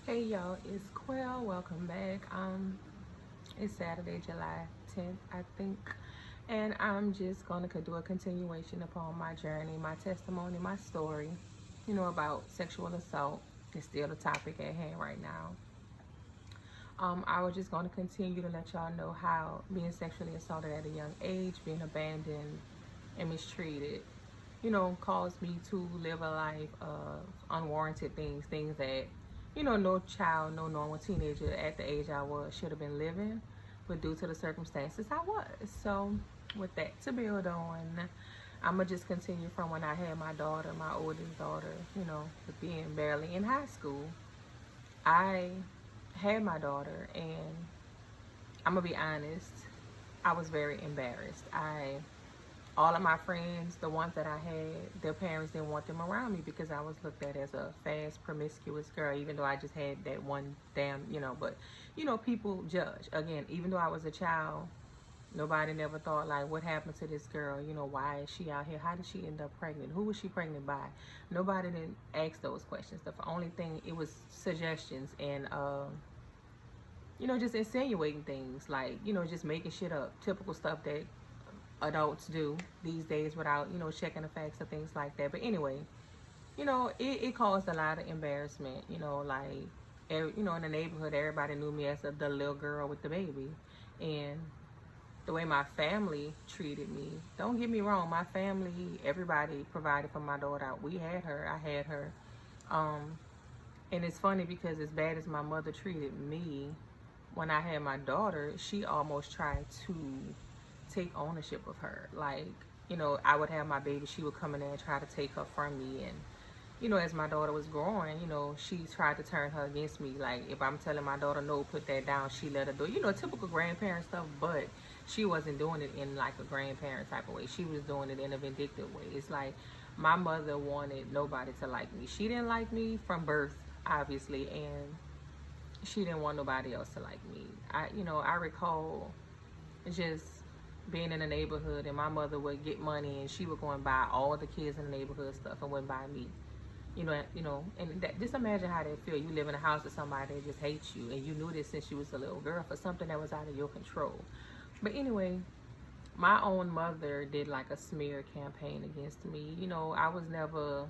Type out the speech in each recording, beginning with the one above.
Hey y'all, it's Quell. Welcome back. It's Saturday, July 10th, I think, and I'm just gonna do a continuation upon my journey, my testimony, my story. About sexual assault. It's still the topic at hand right now. I was just gonna continue to let y'all know how being sexually assaulted at a young age, being abandoned and mistreated, caused me to live a life of unwarranted things that, no child, no normal teenager at the age I was should have been living, but due to the circumstances I was. So, with that to build on, I'm gonna just continue from when I had my daughter, my oldest daughter, being barely in high school. I had my daughter, and I'm gonna be honest, I was very embarrassed. All of my friends, the ones that I had, their parents didn't want them around me because I was looked at as a fast, promiscuous girl, even though I just had that one damn, but, people judge. Again, even though I was a child, nobody never thought, like, what happened to this girl? Why is she out here? How did she end up pregnant? Who was she pregnant by? Nobody didn't ask those questions. The only thing, it was suggestions and, just insinuating things, like, just making shit up. Typical stuff that adults do these days without, checking the facts or things like that. But anyway, it caused a lot of embarrassment, like, in the neighborhood, everybody knew me as the little girl with the baby. And the way my family treated me, don't get me wrong, my family, everybody provided for my daughter. We had her, I had her. And it's funny because as bad as my mother treated me, when I had my daughter, she almost tried to take ownership of her. Like, I would have my baby, she would come in there and try to take her from me. And, as my daughter was growing, she tried to turn her against me. Like, if I'm telling my daughter, no, put that down, she let her do it. Typical grandparent stuff, but she wasn't doing it in like a grandparent type of way. She was doing it in a vindictive way. It's like my mother wanted nobody to like me. She didn't like me from birth, obviously, and she didn't want nobody else to like me. I recall just being in the neighborhood, and my mother would get money and she would go and buy all the kids in the neighborhood stuff and wouldn't buy me. And just imagine how that feel. You live in a house with somebody that just hates you, and you knew this since you was a little girl for something that was out of your control. But anyway, my own mother did like a smear campaign against me. I was never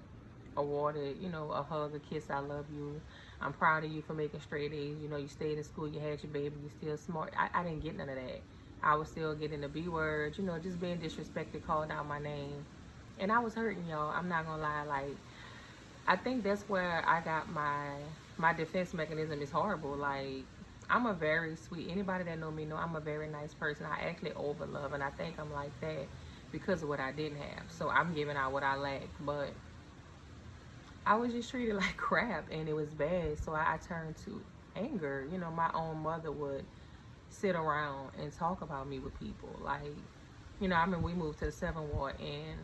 awarded, a hug, a kiss, I love you, I'm proud of you for making straight A's, you stayed in school, you had your baby, you still smart. I didn't get none of that. I was still getting the B words, just being disrespected, called out my name. And I was hurting, y'all. I'm not gonna lie. Like, I think that's where I got my defense mechanism is horrible. Like, I'm a very sweet, anybody that know me know I'm a very nice person. I actually over love, and I think I'm like that because of what I didn't have. So I'm giving out what I lack. But I was just treated like crap, and it was bad. So I turned to anger. My own mother would sit around and talk about me with people. Like, I mean, we moved to the 7th Ward, and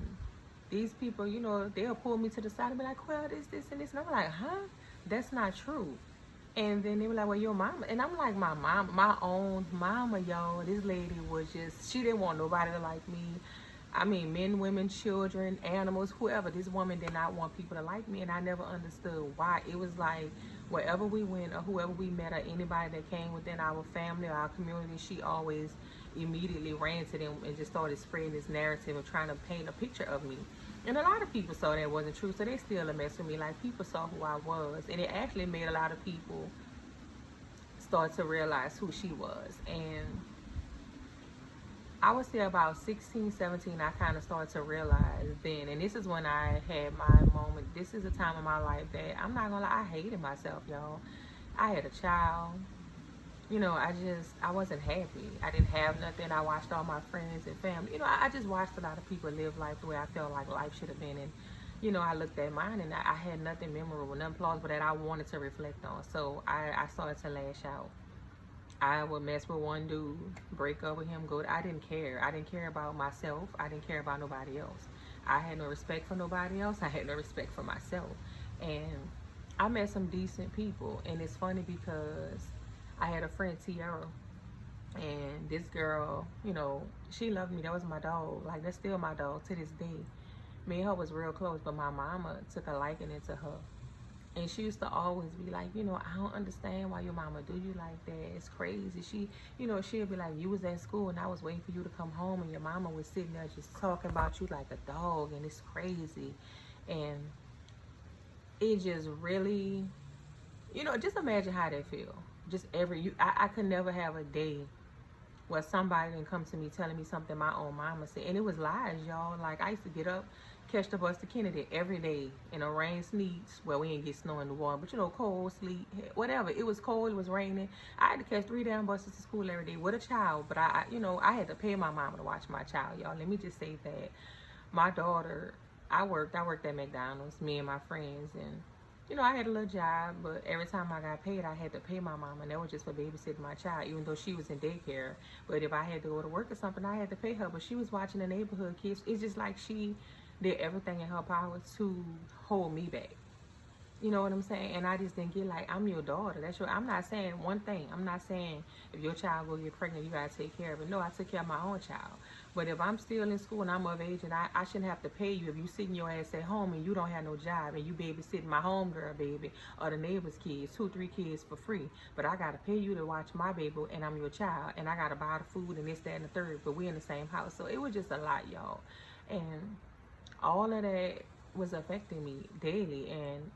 these people, they'll pull me to the side and be like, well, this, and this. And I'm like, huh? That's not true. And then they were like, well, your mama. And I'm like, my mom, my own mama, y'all. This lady was just, she didn't want nobody to like me. I mean, men, women, children, animals, whoever. This woman did not want people to like me, and I never understood why. It was like, wherever we went or whoever we met or anybody that came within our family or our community, she always immediately ran to them and just started spreading this narrative of trying to paint a picture of me. And a lot of people saw that wasn't true, so they still a mess with me. Like, people saw who I was, and it actually made a lot of people start to realize who she was. And I would say about 16, 17, I kind of started to realize then, and this is when I had my moment. This is a time in my life that, I'm not gonna lie, I hated myself, y'all. I had a child. I wasn't happy. I didn't have nothing. I watched all my friends and family. I just watched a lot of people live life the way I felt like life should have been. And, I looked at mine, and I had nothing memorable, nothing plausible that I wanted to reflect on. So I started to lash out. I would mess with one dude, break up with him, I didn't care. I didn't care about myself. I didn't care about nobody else. I had no respect for nobody else. I had no respect for myself. And I met some decent people. And it's funny because I had a friend, Tiara, and this girl, she loved me. That was my dog. Like, that's still my dog to this day. Me and her was real close, but my mama took a liking into her. And she used to always be like, I don't understand why your mama do you like that. It's crazy. She'd be like, you was at school and I was waiting for you to come home and your mama was sitting there just talking about you like a dog, and it's crazy. And it just really, just imagine how that feel. Just I could never have a day where somebody didn't come to me telling me something my own mama said. And it was lies, y'all. Like, I used to get up, catch the bus to Kennedy every day in a rain, sleet. Well, we didn't get snow in the water, but cold, sleet, whatever. It was cold, it was raining. I had to catch 3 damn buses to school every day with a child. But I had to pay my mama to watch my child, y'all. Let me just say that. My daughter, I worked at McDonald's, me and my friends, and I had a little job, but every time I got paid, I had to pay my mom, and that was just for babysitting my child, even though she was in daycare. But if I had to go to work or something, I had to pay her. But she was watching the neighborhood kids. It's just like she did everything in her power to hold me back. You know what I'm saying? And I just didn't get, like, I'm your daughter. I'm not saying one thing. I'm not saying if your child go get pregnant, you got to take care of it. No, I took care of my own child. But if I'm still in school and I'm of age, and I shouldn't have to pay you if you sitting your ass at home and you don't have no job and you babysitting my homegirl baby or the neighbor's kids, 2, 3 kids for free. But I got to pay you to watch my baby and I'm your child. And I got to buy the food and this, that, and the third. But we in the same house. So it was just a lot, y'all. And all of that was affecting me daily. And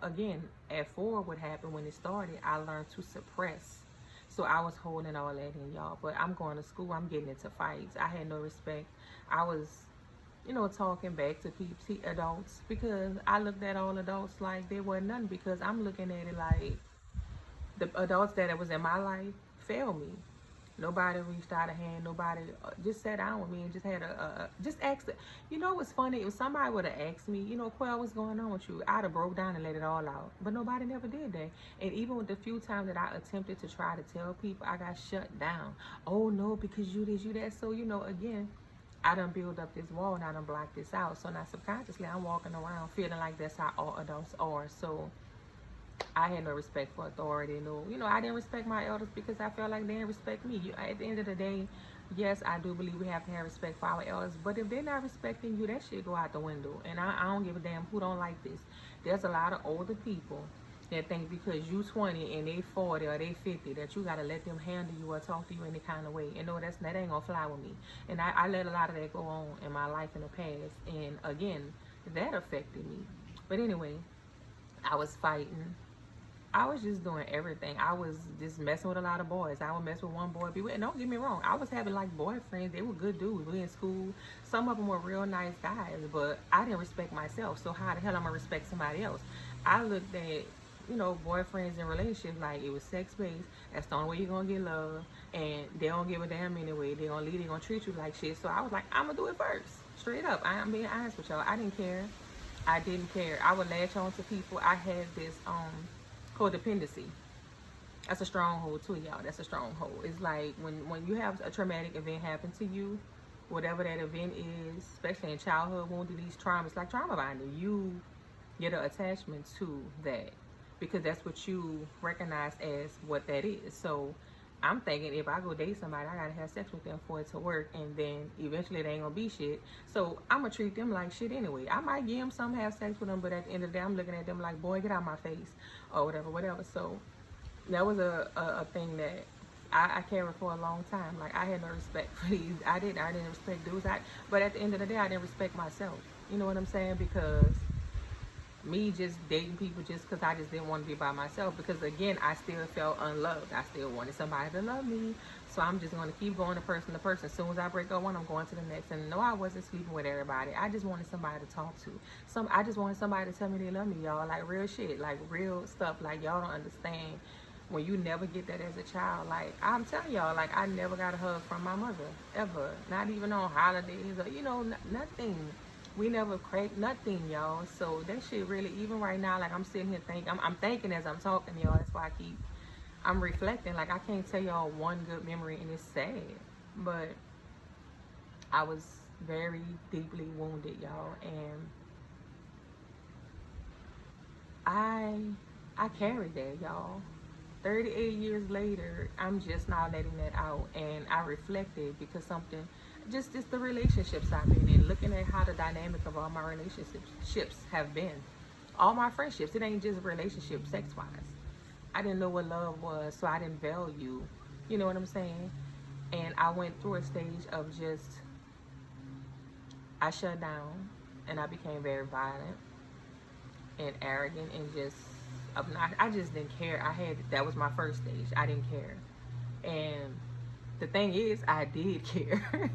again, at 4, what happened when it started, I learned to suppress. So I was holding all that in, y'all. But I'm going to school, I'm getting into fights. I had no respect. I was talking back to people, adults, because I looked at all adults like they were nothing, because I'm looking at it like the adults that was in my life failed me. Nobody reached out a hand. Nobody just sat down with me and just had just asked. What's funny? If somebody would have asked me, Quell, what's going on with you? I'd have broke down and let it all out. But nobody never did that. And even with the few times that I attempted to try to tell people, I got shut down. Oh, no, because you this, you that. So, again, I done build up this wall and I done block this out. So now subconsciously, I'm walking around feeling like that's how all adults are. So I had no respect for authority. I didn't respect my elders because I felt like they didn't respect me. At the end of the day, yes, I do believe we have to have respect for our elders. But if they're not respecting you, that shit go out the window. And I don't give a damn who don't like this. There's a lot of older people that think because you 20 and they 40 or they 50 that you got to let them handle you or talk to you any kind of way. And no, that ain't going to fly with me. And I let a lot of that go on in my life in the past. And again, that affected me. But anyway, I was fighting. I was just doing everything. I was just messing with a lot of boys. I would mess with one boy. And don't get me wrong, I was having like boyfriends. They were good dudes. We in school. Some of them were real nice guys, but I didn't respect myself. So how the hell am I gonna respect somebody else? I looked at, boyfriends and relationships like it was sex-based. That's the only way you're gonna get love. And they don't give a damn anyway. They're gonna leave, they're gonna treat you like shit. So I was like, I'm gonna do it first. Straight up. I'm being honest with y'all. I didn't care. I didn't care. I would latch on to people. I had this codependency. That's a stronghold too, y'all. That's a stronghold. It's like when you have a traumatic event happen to you, whatever that event is, especially in childhood, wounded, these traumas, like trauma bonding, you get an attachment to that because that's what you recognize as what that is. So I'm thinking if I go date somebody, I gotta have sex with them for it to work, and then eventually they ain't gonna be shit. So I'm gonna treat them like shit anyway. I might give them some, have sex with them, but at the end of the day, I'm looking at them like, boy, get out my face, or whatever. So that was a thing that I carried for a long time. Like, I had no respect for these. I didn't respect dudes. But at the end of the day, I didn't respect myself. You know what I'm saying? Because me just dating people just because I just didn't want to be by myself, because again, I still felt unloved. I still wanted somebody to love me, so I'm just going to keep going to person to person. As soon as I break up one, I'm going to the next. And no, I wasn't sleeping with everybody. I just wanted somebody to talk to. I just wanted somebody to tell me they love me, y'all. Like real shit, like real stuff. Like, y'all don't understand when you never get that as a child. Like, I'm telling y'all, like, I never got a hug from my mother ever, not even on holidays or nothing. We never cracked nothing, y'all. So that shit really, even right now, like I'm sitting here thinking, I'm thinking as I'm talking, y'all. That's why I'm reflecting. Like, I can't tell y'all one good memory, and it's sad. But I was very deeply wounded, y'all. And I carried that, y'all. 38 years later, I'm just now letting that out. And I reflected because just the relationships I've been in, looking at how the dynamic of all my relationships have been all my friendships. It ain't just relationship, sex wise. I didn't know what love was, so I didn't value. You know what I'm saying? And I went through a stage of just, I shut down, and I became very violent and arrogant and just obnoxious. I just didn't care. That was my first stage. I didn't care. And the thing is, I did care,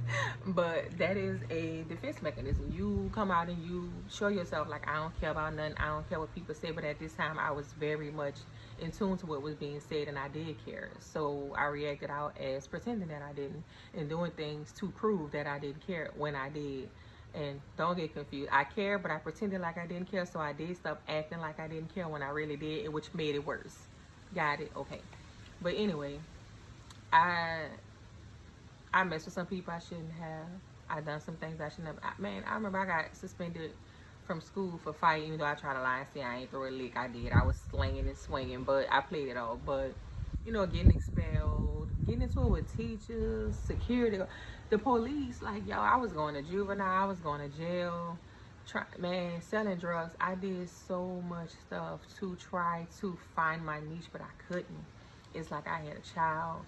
but that is a defense mechanism. You come out and you show yourself like, I don't care about nothing. I don't care what people say. But at this time, I was very much in tune to what was being said, and I did care. So I reacted out as pretending that I didn't, and doing things to prove that I didn't care when I did. And don't get confused. I care, but I pretended like I didn't care. So I did stop acting like I didn't care when I really did, which made it worse. Got it? Okay. But anyway, I I messed with some people I shouldn't have. I done some things I shouldn't have. Man, I remember I got suspended from school for fighting, even though I tried to lie and say I ain't throw a lick. I did. I was slinging and swinging, but I played it off. But, getting expelled, getting into it with teachers, security, the police, like, yo, I was going to juvenile, I was going to jail. Man, selling drugs. I did so much stuff to try to find my niche, but I couldn't. It's like I had a child,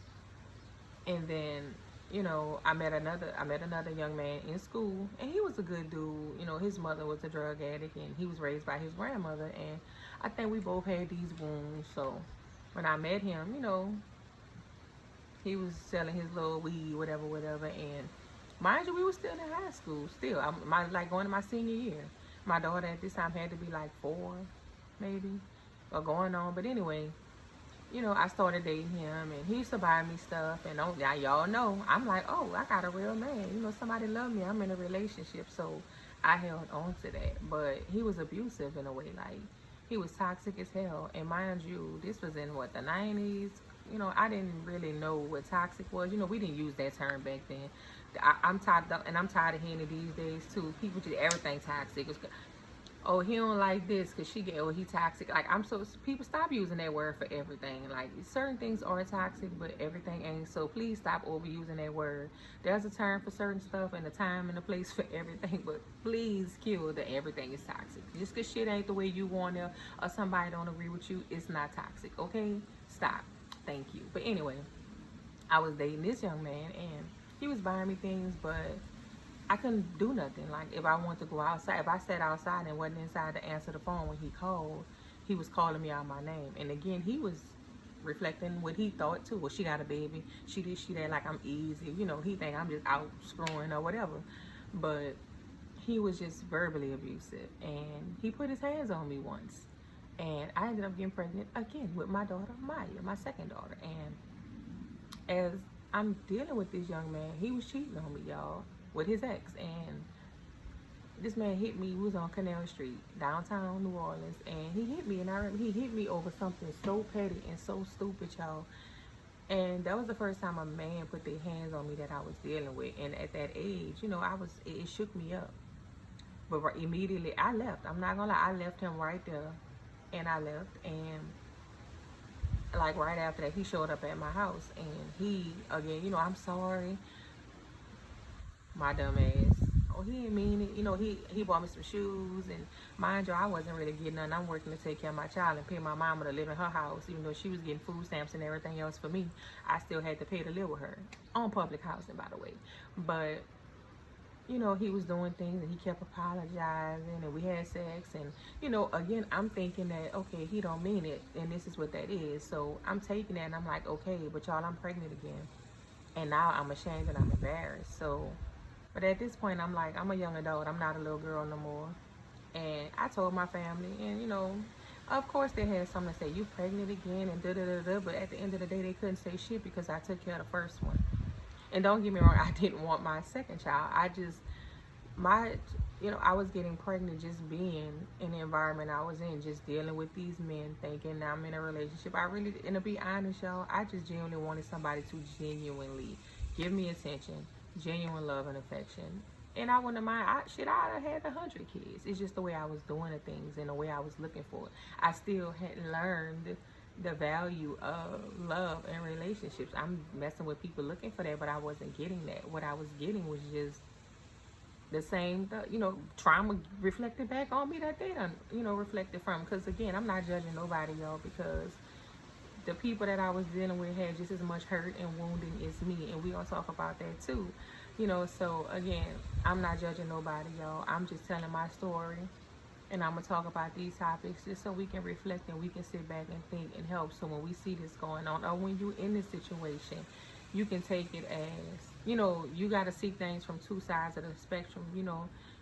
and then I met another young man in school, and he was a good dude. His mother was a drug addict, and he was raised by his grandmother, and I think we both had these wounds. So when I met him, he was selling his little weed, whatever, and mind you, we were still in high school. Still, like going to my senior year. My daughter at this time had to be like 4, maybe, or going on. But anyway, I started dating him, and he used to buy me stuff. And now y'all know, I'm like, oh, I got a real man. Somebody love me. I'm in a relationship, so I held on to that. But he was abusive in a way. Like, he was toxic as hell. And mind you, this was in the 90s. I didn't really know what toxic was. We didn't use that term back then. I'm tired of, and I'm tired of hearing it these days too. People just everything toxic. Oh, he don't like this because he toxic. Like, people stop using that word for everything. Like, certain things are toxic, but everything ain't. So please stop overusing that word. There's a term for certain stuff and a time and a place for everything, but please kill that everything is toxic. Just because shit ain't the way you want it, or somebody don't agree with you, it's not toxic, okay? Stop. Thank you. But anyway, I was dating this young man, and he was buying me things, but I couldn't do nothing. Like, if I wanted to go outside, if I sat outside and wasn't inside to answer the phone when he called, he was calling me out my name. And again, he was reflecting what he thought too. Well, she got a baby. She this, she that. Like, I'm easy. He think I'm just out screwing or whatever. But he was just verbally abusive. And he put his hands on me once. And I ended up getting pregnant again with my daughter, Maya, my second daughter. And as I'm dealing with this young man, he was cheating on me, y'all, with his ex. And this man hit me. We was on Canal Street, downtown New Orleans, and he hit me. And I remember he hit me over something so petty and so stupid, y'all. And that was the first time a man put their hands on me that I was dealing with. And at that age, it shook me up. But immediately I left. I'm not gonna lie, I left him right there, and I left. And like right after that, he showed up at my house, and he again, I'm sorry, my dumb ass. Oh, he didn't mean it. He bought me some shoes, and mind you, I wasn't really getting nothing. I'm working to take care of my child and pay my mama to live in her house, even though she was getting food stamps and everything else for me. I still had to pay to live with her on public housing, by the way. But he was doing things, and he kept apologizing, and we had sex, and again, I'm thinking that, okay, he don't mean it, and this is what that is. So I'm taking that, and I'm like, okay, but y'all, I'm pregnant again, and now I'm ashamed and I'm embarrassed. So, but at this point, I'm like, I'm a young adult. I'm not a little girl no more. And I told my family, and of course they had something to say, you pregnant again, and da-da-da-da. But at the end of the day, they couldn't say shit because I took care of the first one. And don't get me wrong, I didn't want my second child. I was getting pregnant just being in the environment I was in, just dealing with these men, thinking I'm in a relationship. And to be honest, y'all, I just genuinely wanted somebody to genuinely give me attention, genuine love and affection. And I wouldn't mind. I'd have had 100 kids. It's just the way I was doing the things and the way I was looking for it. I still hadn't learned the value of love and relationships. I'm messing with people looking for that, but I wasn't getting that. What I was getting was just the same, trauma reflected back on me that they done, reflected from. Because again, I'm not judging nobody, y'all, because the people that I was dealing with had just as much hurt and wounding as me, and we gonna talk about that too. So again, I'm not judging nobody, y'all. I'm just telling my story, and I'm gonna talk about these topics just so we can reflect and we can sit back and think and help. So when we see this going on, or when you're in this situation, you can take it as, you got to see things from two sides of the spectrum.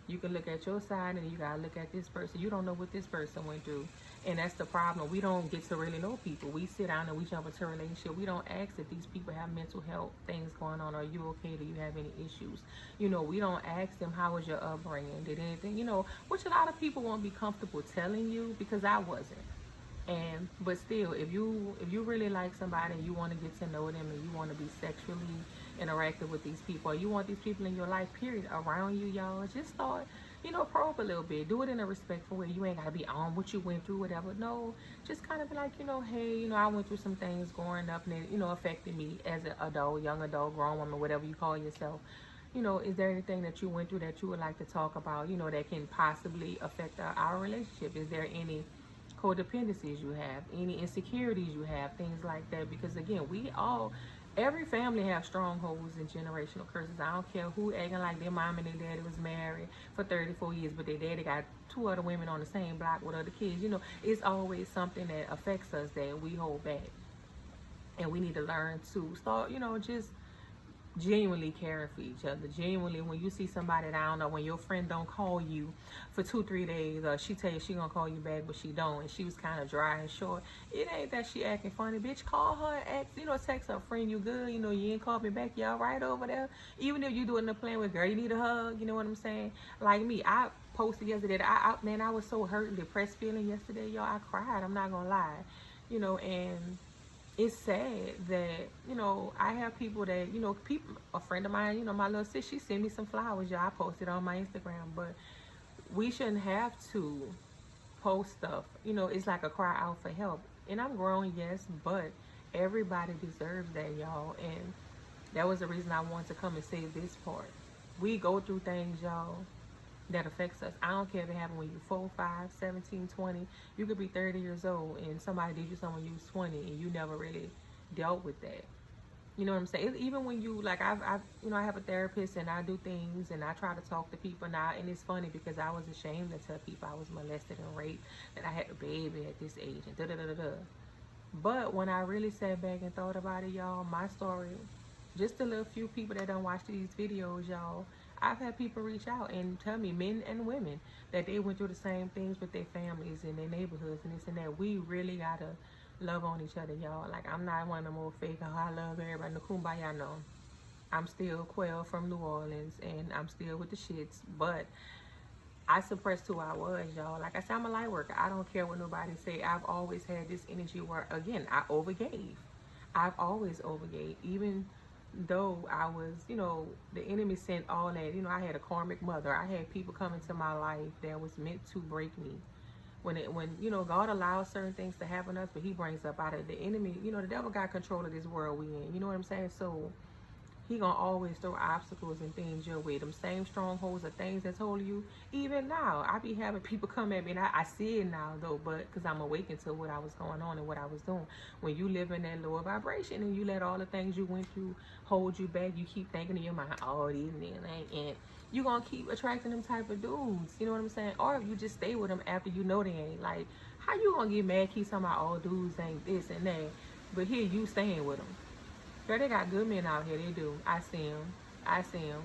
You can look at your side and you got to look at this person. You don't know what this person went through. And that's the problem. We don't get to really know people. We sit down and we jump into a relationship. We don't ask if these people have mental health things going on. Are you okay? Do you have any issues? We don't ask them, how was your upbringing? Did anything, which a lot of people won't be comfortable telling you, because I wasn't. And but still, if you really like somebody and you want to get to know them and you want to be sexually interactive with these people, or you want these people in your life period around you, y'all, just start, probe a little bit. Do it in a respectful way. You ain't gotta be on what you went through, whatever. No, just kind of be like, hey, I went through some things growing up, and it, affected me as an adult, young adult, grown woman, whatever you call yourself. Is there anything that you went through that you would like to talk about, that can possibly affect our relationship? Is there any codependencies you have, any insecurities you have, things like that? Because again, every family have strongholds and generational curses. I don't care who acting like their mom and their daddy was married for 34 years, but their daddy got two other women on the same block with other kids. It's always something that affects us that we hold back. And we need to learn to start, just genuinely caring for each other. Genuinely, when you see somebody that, I don't know, when your friend don't call you for 2-3 days, or she tell you she gonna call you back but she don't, and she was kind of dry and short, it ain't that she acting funny. Bitch, call her and ask, text her friend, you good? You ain't called me back, you all right over there? Even if you doing the plan with, girl, you need a hug, you know what I'm saying? Like me, I posted yesterday that man, I was so hurt and depressed feeling yesterday, y'all. I cried, I'm not gonna lie. And it's sad that, I have people that, a friend of mine, my little sis, she sent me some flowers, y'all. I posted on my Instagram, but we shouldn't have to post stuff. It's like a cry out for help. And I'm grown, yes, but everybody deserves that, y'all. And that was the reason I wanted to come and say this part. We go through things, y'all, that affects us. I don't care if it happened when you're 4, 5, 17, 20. You could be 30 years old and somebody did you something when you was 20 and you never really dealt with that. You know what I'm saying? Even when you, like, I have a therapist and I do things and I try to talk to people now, and it's funny because I was ashamed to tell people I was molested and raped, that I had a baby at this age and da-da-da-da-da. But when I really sat back and thought about it, y'all, my story, just a little few people that don't watch these videos, y'all, I've had people reach out and tell me, men and women, that they went through the same things with their families and their neighborhoods and this and that. We really gotta love on each other, y'all. Like, I'm not one of them old fake, oh, I love everybody, no kumbaya, no. I'm still Quell from New Orleans, and I'm still with the shits, but I suppressed who I was, y'all. Like I said, I'm a light worker. I don't care what nobody say. I've always had this energy where, again, I overgave. I've always overgave, even though I was, the enemy sent all that. I had a karmic mother. I had people come into my life that was meant to break me. When God allows certain things to happen to us, but he brings up out of the enemy, the devil got control of this world we in. You know what I'm saying? So he gonna always throw obstacles and things your way. Them same strongholds are things that's holding you. Even now, I be having people come at me, and I see it now though, but because I'm awakened to what I was going on and what I was doing. When you live in that lower vibration and you let all the things you went through hold you back, you keep thinking in your mind, oh, these niggas ain't, and you gonna keep attracting them type of dudes. You know what I'm saying? Or if you just stay with them after you know they ain't. Like, how you gonna get mad? Keep talking about all dudes ain't this and that, but here you staying with them. Girl, they got good men out here. They do. I see them.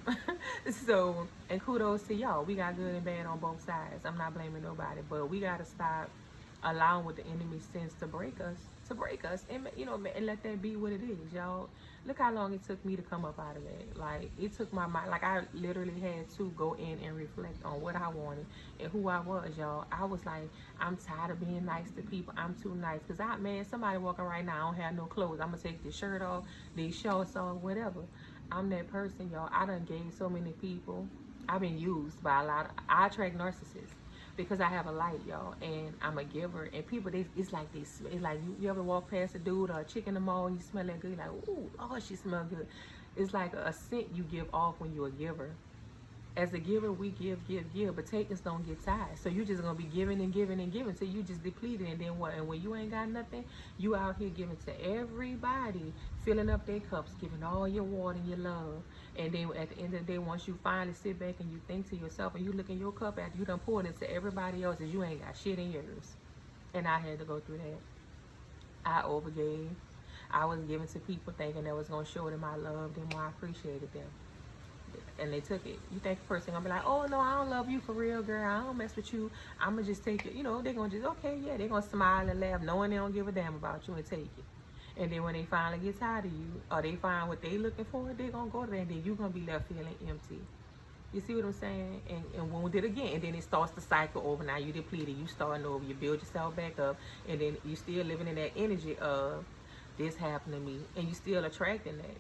So, and kudos to y'all. We got good and bad on both sides. I'm not blaming nobody, but we got to stop allowing what the enemy sends to break us, and, and let that be what it is, y'all. Look how long it took me to come up out of that. Like, it took my mind. Like, I literally had to go in and reflect on what I wanted and who I was, y'all. I was like, I'm tired of being nice to people. I'm too nice. Because, man, somebody walking right now, I don't have no clothes. I'm going to take this shirt off, these shorts off, whatever. I'm that person, y'all. I done gave so many people. I've been used by a lot. I attract narcissists because I have a light, y'all, and I'm a giver. And people, it's like this. It's like you ever walk past a dude or a chick in the mall and you smell that good, you're like, ooh, oh, she smell good. It's like a scent you give off when you're a giver. As a giver, we give, but takers don't get tired. So you just gonna be giving and giving and giving till you just depleted, and then what? And when you ain't got nothing, you out here giving to everybody, filling up their cups, giving all your water and your love. And then at the end of the day, once you finally sit back and you think to yourself, and you look in your cup after you done poured into everybody else's, you ain't got shit in yours. And I had to go through that. I overgave. I was giving to people thinking that was gonna show them I loved them or I appreciated them, and they took it. You think the person gonna be like, oh no, I don't love you for real, girl, I don't mess with you, I'm gonna just take it. You know, they're gonna just, okay, yeah, they're gonna smile and laugh knowing they don't give a damn about you and take it. And then when they finally get tired of you, or they find what they looking for, they're gonna go there, and then you're gonna be left feeling empty. You see what I'm saying? And wounded again. And then it starts the cycle over. Now you depleted, you starting over, you build yourself back up, and then you still living in that energy of this happened to me, and you still attracting that.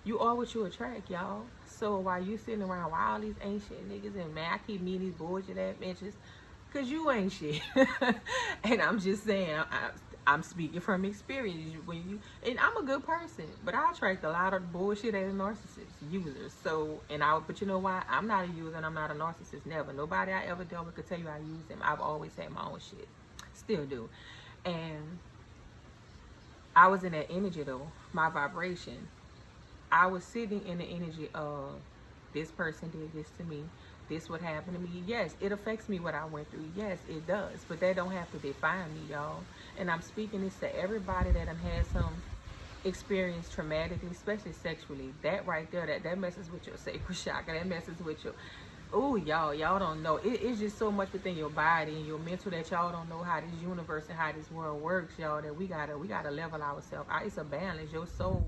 You are what you attract, y'all. So while you sitting around with all these ain't shit niggas, and man, I keep meeting these bullshit ass bitches, cause you ain't shit. And I'm just saying, I'm speaking from experience. When you, and I'm a good person, but I attract a lot of bullshit as narcissists, users. So, but you know why? I'm not a user and I'm not a narcissist. Never. Nobody I ever dealt with could tell you I use them. I've always had my own shit. Still do. And I was in that energy though, my vibration. I was sitting in the energy of this person did this to me. This would happen to me. Yes, it affects me what I went through. Yes, it does. But that don't have to define me, y'all. And I'm speaking this to everybody that done had some experience traumatically, especially sexually. That right there, that messes with your sacral chakra. That messes with your, oh, y'all don't know. It's just so much within your body and your mental that y'all don't know how this universe and how this world works, y'all, that we gotta level ourselves. It's a balance. Your soul,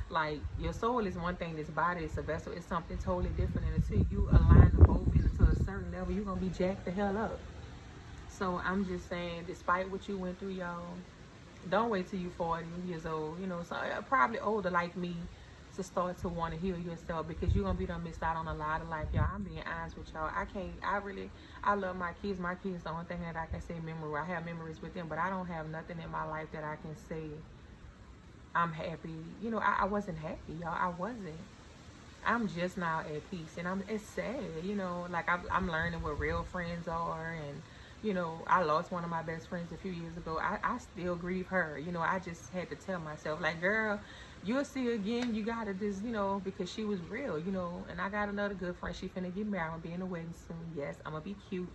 like, your soul is one thing, this body is a vessel. It's something totally different. And until you align the both into a certain level, you're gonna be jacked the hell up. So I'm just saying, despite what you went through, y'all, don't wait till you're 40 years old, you know, so probably older like me, to start to want to heal yourself, because you're gonna be done missed out on a lot of life, y'all. I'm being honest with y'all. I love my kids. My kids, the only thing that I can say memory, I have memories with them, but I don't have nothing in my life that I can say I'm happy. You know, I wasn't happy, y'all. I wasn't. I'm just now at peace, and it's sad, you know, like I'm learning what real friends are. And you know, I lost one of my best friends a few years ago. I still grieve her. You know, I just had to tell myself, like, girl, you'll see again. You gotta just, you know, because she was real, you know. And I got another good friend. She finna get married. I'm gonna be in a wedding soon. Yes, I'm gonna be cute.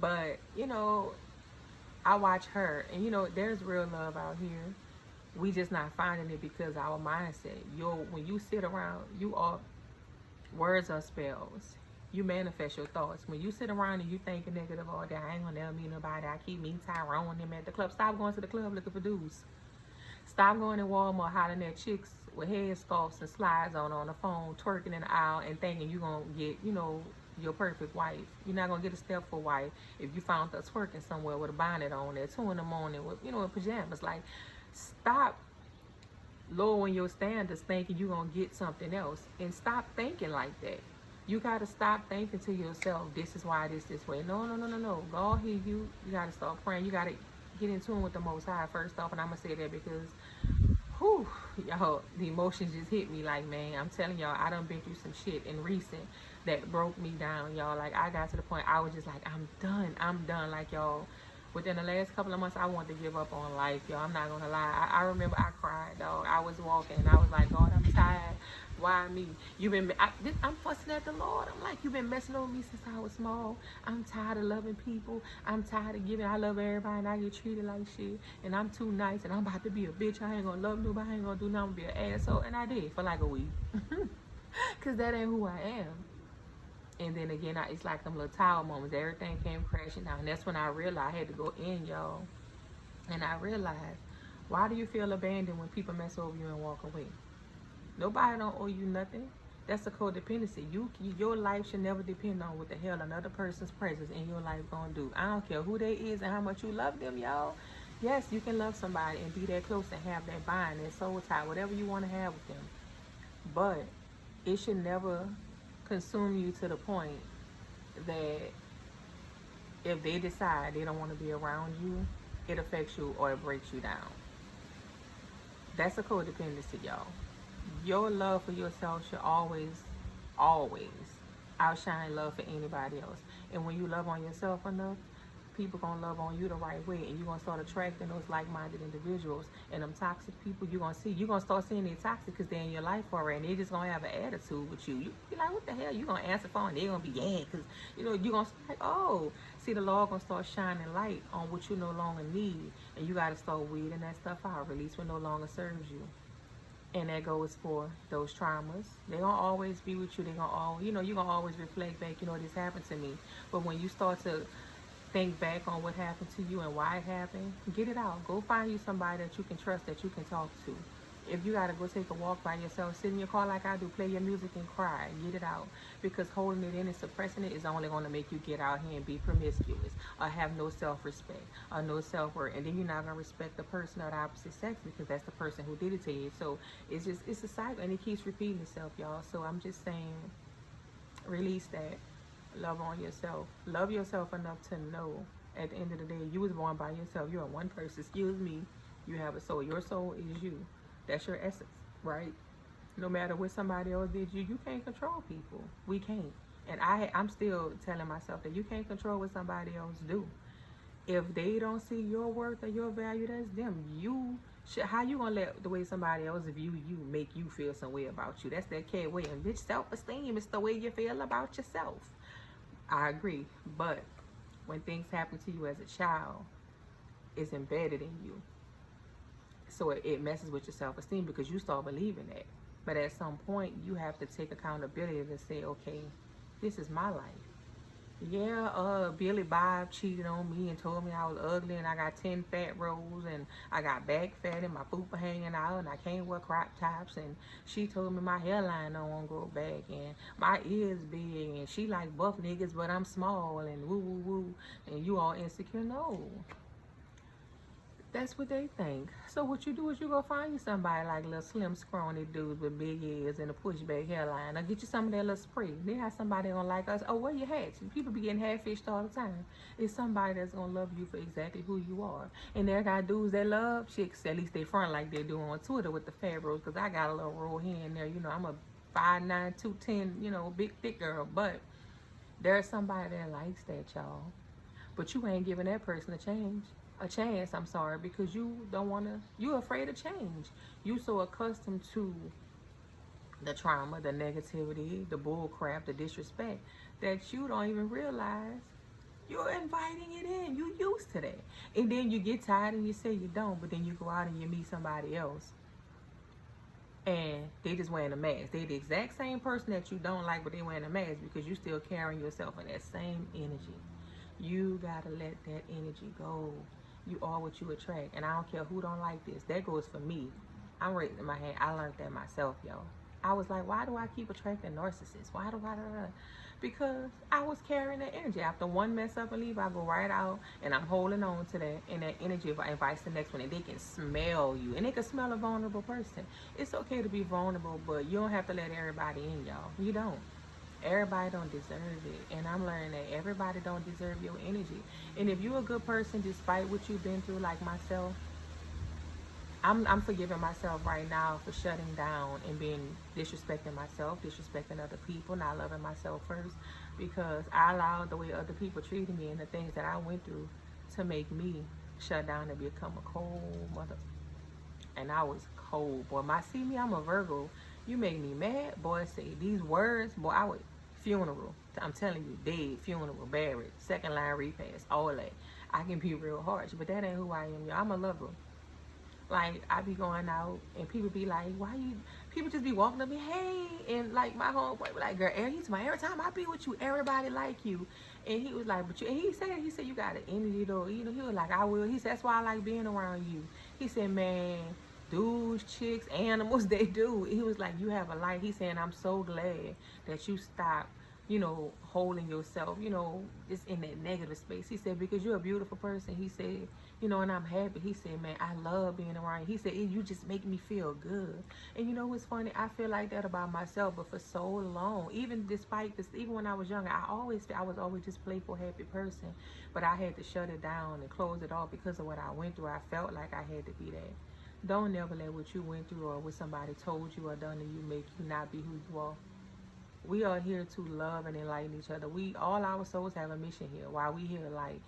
But, you know, I watch her, and, you know, there's real love out here. We just not finding it because our mindset. When you sit around, words are spells. You manifest your thoughts. When you sit around and you thinking negative all day, I ain't gonna never meet nobody. I keep meeting Tyrone and them at the club. Stop going to the club looking for dudes. Stop going in Walmart hollering at chicks with headscarves and slides on the phone, twerking in the aisle, and thinking you gonna get, you know, your perfect wife. You're not gonna get a stepful wife if you found her twerking somewhere with a bonnet on at 2 in the morning with, you know, in pajamas. Like, stop lowering your standards thinking you're gonna get something else, and stop thinking like that. You gotta stop thinking to yourself, this is why this way. No. God hear you. You gotta start praying. You gotta get in tune with the Most High first off. And I'm gonna say that because, whew, y'all, the emotions just hit me. Like, man, I'm telling y'all, I done been through some shit in recent that broke me down, y'all. Like, I got to the point I was just like, I'm done. Like, y'all, within the last couple of months, I wanted to give up on life, y'all. I'm not gonna lie. I remember I cried, dog. I was walking and I was like, God, I'm tired. Why me? I'm fussing at the Lord. I'm like, you've been messing with me since I was small. I'm tired of loving people. I'm tired of giving. I love everybody and I get treated like shit. And I'm too nice and I'm about to be a bitch. I ain't gonna love nobody. I ain't gonna do nothing, be an asshole. And I did for like a week. Cause that ain't who I am. And then again, it's like them little tower moments. Everything came crashing down. And that's when I realized I had to go in, y'all. And I realized, why do you feel abandoned when people mess over you and walk away? Nobody don't owe you nothing. That's a codependency. Your life should never depend on what the hell another person's presence in your life gonna do. I don't care who they is and how much you love them, y'all. Yes, you can love somebody and be that close and have that bind, that soul tie, whatever you want to have with them. But it should never consume you to the point that if they decide they don't want to be around you, it affects you or it breaks you down. That's a codependency, y'all. Your love for yourself should always outshine love for anybody else. And when you love on yourself enough, people gonna love on you the right way, and you're gonna start attracting those like-minded individuals. And them toxic people, you're gonna start seeing they toxic because they're in your life already, and they just gonna have an attitude with you. You be like, what the hell? You gonna answer phone, and they're gonna be, yeah, because you're gonna like, oh, see, the Lord gonna start shining light on what you no longer need, and you gotta start weeding that stuff out. Release what no longer serves you. And that goes for those traumas. They gonna always be with you. They gonna always, you're gonna always reflect back. This happened to me. But when you start to think back on what happened to you and why it happened, get it out. Go find you somebody that you can trust, that you can talk to. If you gotta go take a walk by yourself, sit in your car like I do, play your music and cry, get it out. Because holding it in and suppressing it is only gonna make you get out here and be promiscuous, or have no self-respect, or no self-worth. And then you're not gonna respect the person of the opposite sex, because that's the person who did it to you. So it's a cycle, and it keeps repeating itself, y'all. So I'm just saying, release that. Love on yourself. Love yourself enough to know at the end of the day, you was born by yourself. You're one person. Excuse me. You have a soul. Your soul is you. That's your essence, right? No matter what somebody else did, you can't control people. We can't. And I'm still telling myself that you can't control what somebody else do. If they don't see your worth or your value, that's them. How you gonna let the way somebody else view you make you feel some way about you? That's that cat way. And bitch, self-esteem is the way you feel about yourself. I agree, but when things happen to you as a child, it's embedded in you. So it messes with your self-esteem because you start believing that. But at some point, you have to take accountability to say, okay, this is my life. Yeah, Billy Bob cheated on me and told me I was ugly and I got 10 fat rolls and I got back fat and my pooper hanging out and I can't wear crop tops, and she told me my hairline don't want to grow back and my ears big and she like buff niggas but I'm small and woo woo woo and you all insecure. No. That's what they think. So what you do is you go find you somebody like little slim scrawny dudes with big ears and a pushback hairline. Or get you some of that little spray. They have somebody gonna like us. Oh, where you hats? People be getting hat-fished all the time. It's somebody that's gonna love you for exactly who you are. And there got dudes that love chicks. At least they front like they do on Twitter with the fat rolls. Cause I got a little roll here and there. I'm a 5'9", 210, big thick girl. But there's somebody that likes that, y'all. But you ain't giving that person a chance, I'm sorry, because you're afraid of change. You so accustomed to the trauma, the negativity, the bull crap, the disrespect, that you don't even realize you're inviting it in. You used to that. And then you get tired and you say you don't, but then you go out and you meet somebody else and they just wearing a mask. They the exact same person that you don't like, but they wearing a mask because you still carrying yourself in that same energy. You gotta let that energy go. You are what you attract. And I don't care who don't like this. That goes for me. I'm raising my hand. I learned that myself, yo. I was like, why do I keep attracting narcissists? Why do I? Because I was carrying that energy. After one mess up and leave, I go right out and I'm holding on to that. And that energy invites the next one. And they can smell you. And they can smell a vulnerable person. It's okay to be vulnerable, but you don't have to let everybody in, y'all. You don't. Everybody don't deserve it. And I'm learning that everybody don't deserve your energy. And if you're a good person, despite what you've been through, like myself, I'm forgiving myself right now for shutting down and disrespecting myself, disrespecting other people, not loving myself first, because I allowed the way other people treated me and the things that I went through to make me shut down and become a cold mother. And I was cold, boy. See me, I'm a Virgo. You make me mad, boy. Say these words, boy. I would funeral. I'm telling you, dead, funeral, buried, second line repast, all that. I can be real harsh, but that ain't who I am, y'all. I'm a lover. Like, I be going out and people be like, people just be walking up to me, hey, and like my homeboy be like, girl, every time I be with you, everybody like you. And he was like, and he said you got an energy though. He was like, I will. He said, that's why I like being around you. He said, man, dudes, chicks, animals, they do. He was like, you have a light. He's saying, I'm so glad that you stopped, holding yourself, just in that negative space. He said, because you're a beautiful person. He said, and I'm happy. He said, man, I love being around you. He said, you just make me feel good. And what's funny? I feel like that about myself, but for so long, even despite this, even when I was younger, I was always just playful, happy person. But I had to shut it down and close it off because of what I went through. I felt like I had to be that. Don't never let what you went through or what somebody told you or done to you make you not be who you are. We are here to love and enlighten each other. We all our souls have a mission here. While we here, like,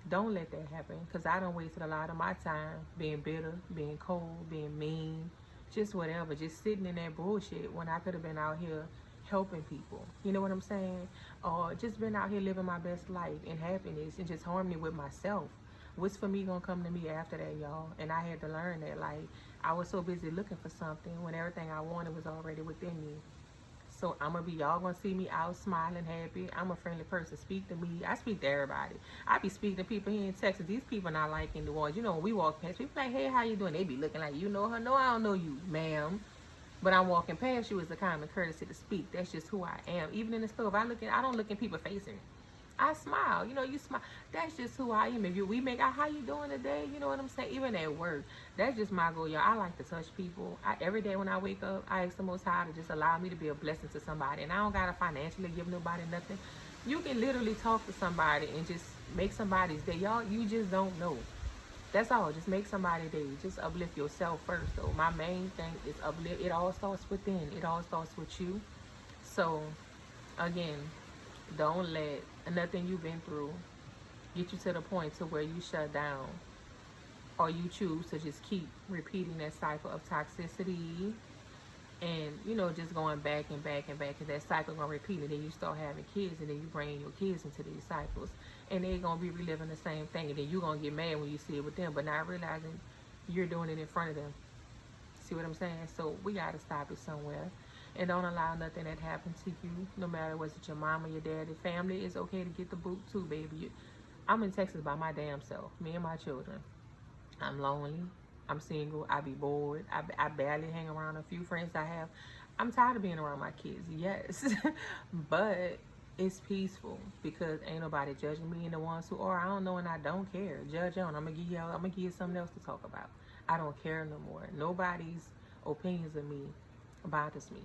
don't let that happen. Cause I done wasted a lot of my time being bitter, being cold, being mean, just whatever, just sitting in that bullshit when I could have been out here helping people. You know what I'm saying? Or just been out here living my best life in happiness and just harmony with myself. What's for me gonna come to me after that, y'all? And I had to learn that. Like, I was so busy looking for something when everything I wanted was already within me. So I'm gonna be, y'all gonna see me out smiling, happy. I'm a friendly person. Speak to me. I speak to everybody. I be speaking to people here in Texas. These people not like in the ones. You know, when we walk past, people like, hey, how you doing? They be looking like, you know her? No, I don't know you, ma'am. But I'm walking past you as a common courtesy to speak. That's just who I am. Even in the store, if I don't look in people facing. I smile. You know, you smile. That's just who I am. If you, we make out, how you doing today? You know what I'm saying? Even at work, that's just my goal, y'all. I like to touch people. Every day when I wake up, I ask the Most High to just allow me to be a blessing to somebody. And I don't got to financially give nobody nothing. You can literally talk to somebody and just make somebody's day. Y'all, you just don't know. That's all. Just make somebody's day. Just uplift yourself first, though. My main thing is uplift. It all starts within. It all starts with you. So, again, don't let nothing you've been through get you to the point to where you shut down or you choose to just keep repeating that cycle of toxicity and, you know, just going back and back and back, and that cycle gonna repeat, and then you start having kids, and then you bring your kids into these cycles, and they're gonna be reliving the same thing, and then you're gonna get mad when you see it with them, but not realizing you're doing it in front of them. See what I'm saying? So we gotta stop it somewhere. And don't allow nothing that happened to you, no matter was it your mama, your dad, your family. It's okay to get the boot too, baby. I'm in Texas by my damn self, me and my children. I'm lonely. I'm single. I be bored. I barely hang around a few friends I have. I'm tired of being around my kids, yes. But it's peaceful because ain't nobody judging me, and the ones who are, I don't know and I don't care. Judge on. I'm gonna give you something else to talk about. I don't care no more. Nobody's opinions of me bothers me.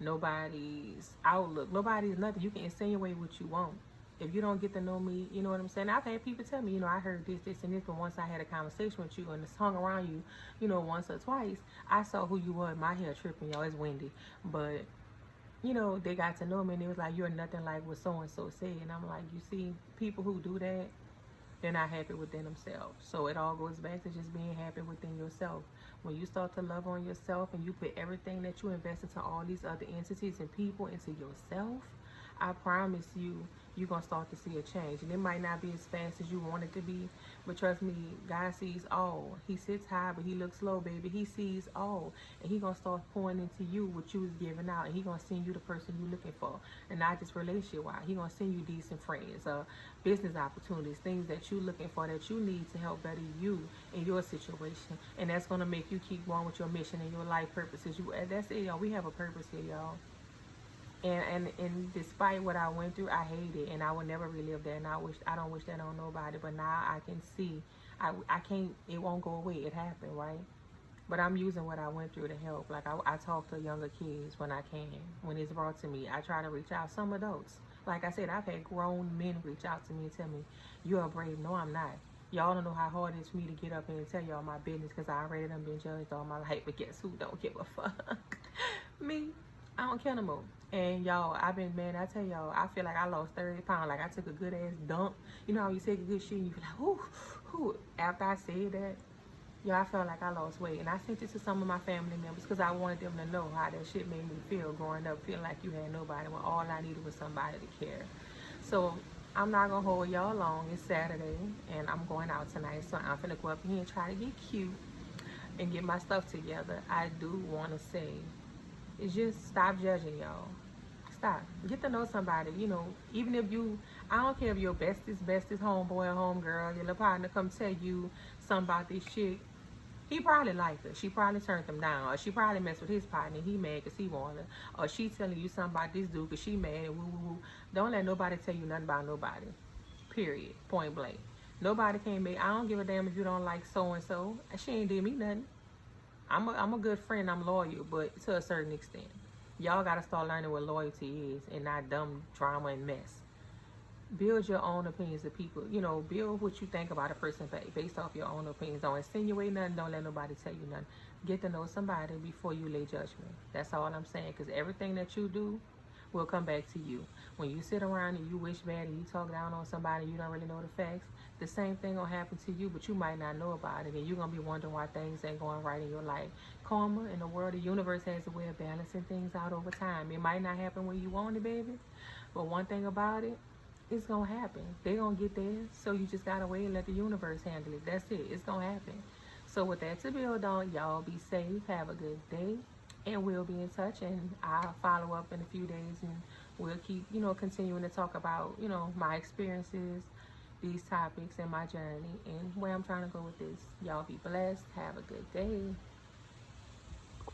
Nobody's outlook, nobody's nothing. You can insinuate what you want. If you don't get to know me, you know what I'm saying? I've had people tell me, you know, I heard this, and this, but once I had a conversation with you and it's hung around you, you know, once or twice, I saw who you were. My hair tripping, y'all, it's windy. But, you know, they got to know me, and it was like, you're nothing like what so-and-so said. And I'm like, you see, people who do that, they're not happy within themselves. So it all goes back to just being happy within yourself. When you start to love on yourself and you put everything that you invest into all these other entities and people into yourself, I promise you, you're going to start to see a change. And it might not be as fast as you want it to be, but trust me, God sees all. He sits high, but he looks low, baby. He sees all. And he's going to start pouring into you what you was giving out. And he's going to send you the person you're looking for. And not just relationship-wise. He's going to send you decent friends, business opportunities, things that you're looking for, that you need to help better you in your situation. And that's going to make you keep going with your mission and your life purposes. That's it, y'all. We have a purpose here, y'all. And despite what I went through, I hate it, and I will never relive that. And I don't wish that on nobody. But now I can see, I can't. It won't go away. It happened, right? But I'm using what I went through to help. Like I talk to younger kids when I can, when it's brought to me. I try to reach out. Some adults, like I said, I've had grown men reach out to me and tell me, "You are brave." No, I'm not. Y'all don't know how hard it is for me to get up and tell y'all my business, because I already done been judged all my life. But guess who don't give a fuck? Me. I don't care no more. And y'all, I've been, man, I tell y'all, I feel like I lost 30 pounds. Like I took a good ass dump. You know how you take a good shit and you feel like, ooh. After I said that, y'all, I felt like I lost weight. And I sent it to some of my family members because I wanted them to know how that shit made me feel growing up, feeling like you had nobody when all I needed was somebody to care. So I'm not going to hold y'all long. It's Saturday and I'm going out tonight. So I'm finna go up here and try to get cute and get my stuff together. I do want to say, is just stop judging, y'all. Stop. Get to know somebody. You know, even if you, I don't care if your bestest homeboy or homegirl, your little partner come tell you something about this shit. He probably liked her. She probably turned him down. Or she probably messed with his partner and he mad because he wanted her. Or she telling you something about this dude because she mad and woo woo woo. Don't let nobody tell you nothing about nobody. Period. Point blank. Nobody can make, I don't give a damn if you don't like so-and-so. She ain't did me nothing. I'm a good friend, I'm loyal, but to a certain extent. Y'all gotta start learning what loyalty is and not dumb drama and mess. Build your own opinions of people. You know, build what you think about a person based off your own opinions. Don't insinuate nothing, don't let nobody tell you nothing. Get to know somebody before you lay judgment. That's all I'm saying, because everything that you do will come back to you. When you sit around and you wish bad and you talk down on somebody, you don't really know the facts, the same thing gonna happen to you, but you might not know about it, and you're gonna be wondering why things ain't going right in your life. Karma in the world, the universe has a way of balancing things out over time. It might not happen when you want it, baby, but one thing about it, it's gonna happen. They gonna get there, so you just gotta wait and let the universe handle it. That's it. It's gonna happen. So with that to build on, y'all be safe. Have a good day, and we'll be in touch. And I'll follow up in a few days, and we'll keep, continuing to talk about, my experiences, these topics, and my journey, and where I'm trying to go with this. Y'all be blessed. Have a good day.